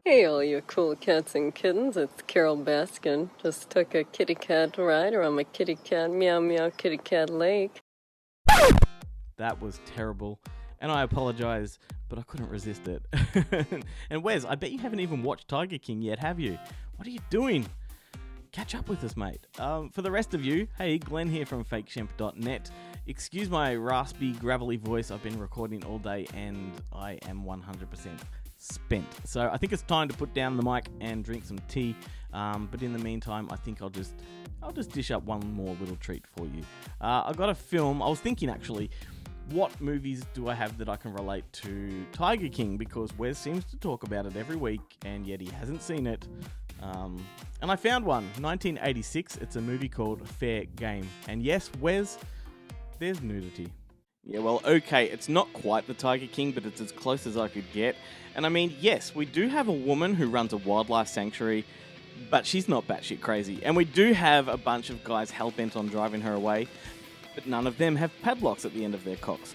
Hey, all you cool cats and kittens, it's Carol Baskin. Just took a kitty cat ride around my kitty cat meow meow kitty cat lake. That was terrible, and I apologize, but I couldn't resist it. And Wes, I bet you haven't even watched Tiger King yet, have you? What are you doing? Catch up with us, mate. For the rest of you, hey, Glenn here from fakeshemp.net. Excuse my raspy, gravelly voice. I've been recording all day, and I am 100% spent. So I think it's time to put down the mic and drink some tea. But in the meantime, I think I'll just dish up one more little treat for you. I got a film. I was thinking actually, what movies do I have that I can relate to Tiger King? Because Wes seems to talk about it every week, and yet he hasn't seen it. And I found one, 1986. It's a movie called Fair Game. And yes, Wes, there's nudity. Yeah, well, okay, it's not quite the Tiger King, but it's as close as I could get. And I mean, yes, we do have a woman who runs a wildlife sanctuary, but she's not batshit crazy. And we do have a bunch of guys hell-bent on driving her away, but none of them have padlocks at the end of their cocks.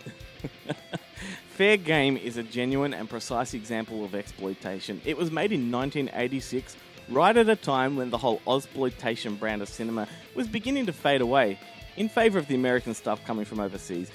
Fair Game is a genuine and precise example of exploitation. It was made in 1986, right at a time when the whole Ozploitation brand of cinema was beginning to fade away, in favour of the American stuff coming from overseas.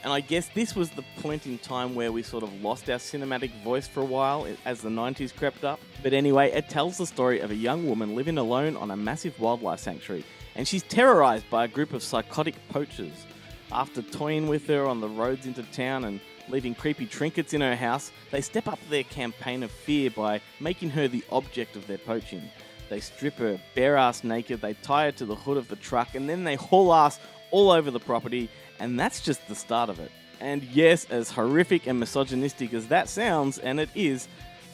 And I guess this was the point in time where we sort of lost our cinematic voice for a while as the 90s crept up. But anyway, it tells the story of a young woman living alone on a massive wildlife sanctuary, and she's terrorised by a group of psychotic poachers. After toying with her on the roads into town and leaving creepy trinkets in her house, they step up their campaign of fear by making her the object of their poaching. They strip her bare-ass naked, they tie her to the hood of the truck, and then they haul ass all over the property, and that's just the start of it. And yes, as horrific and misogynistic as that sounds, and it is,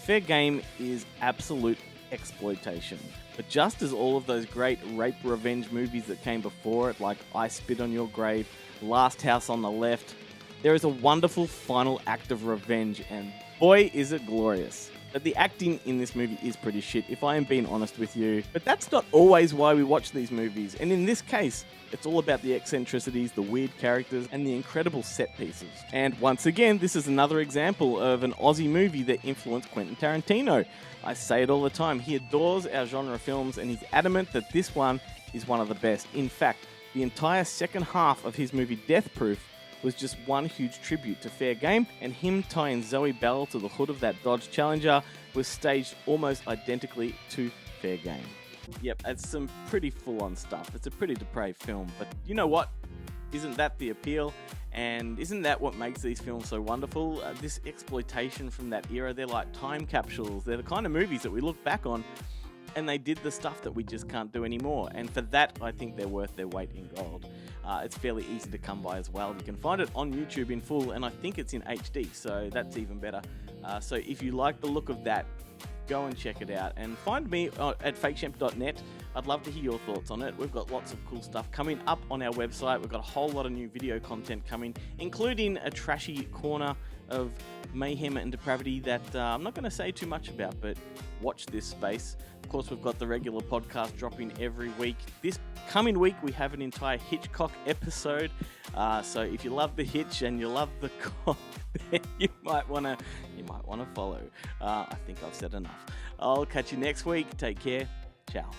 Fair Game is absolute exploitation. But just as all of those great rape revenge movies that came before it, like I Spit on Your Grave, Last House on the Left, there is a wonderful final act of revenge, and boy is it glorious. But the acting in this movie is pretty shit, if I am being honest with you. But that's not always why we watch these movies, and in this case, it's all about the eccentricities, the weird characters, and the incredible set pieces. And once again, this is another example of an Aussie movie that influenced Quentin Tarantino. I say it all the time, he adores our genre films, and he's adamant that this one is one of the best. In fact, the entire second half of his movie Deathproof was just one huge tribute to Fair Game, and him tying Zoe Bell to the hood of that Dodge Challenger was staged almost identically to Fair Game. Yep, it's some pretty full-on stuff. It's a pretty depraved film, but you know what? Isn't that the appeal? And isn't that what makes these films so wonderful? This exploitation from that era, they're like time capsules. They're the kind of movies that we look back on, and they did the stuff that we just can't do anymore. And for that, I think they're worth their weight in gold. It's fairly easy to come by as well. You can find it on YouTube in full, and I think it's in HD, so that's even better. So if you like the look of that, go and check it out. And find me at fakeshemp.net. I'd love to hear your thoughts on it. We've got lots of cool stuff coming up on our website. We've got a whole lot of new video content coming, including a trashy corner of mayhem and depravity that I'm not going to say too much about, but watch this space. Of course, we've got the regular podcast dropping every week. This coming week, we have an entire Hitchcock episode. So if you love the Hitch and you love the cock, then you might want to follow. I think I've said enough. I'll catch you next week. Take care. Ciao.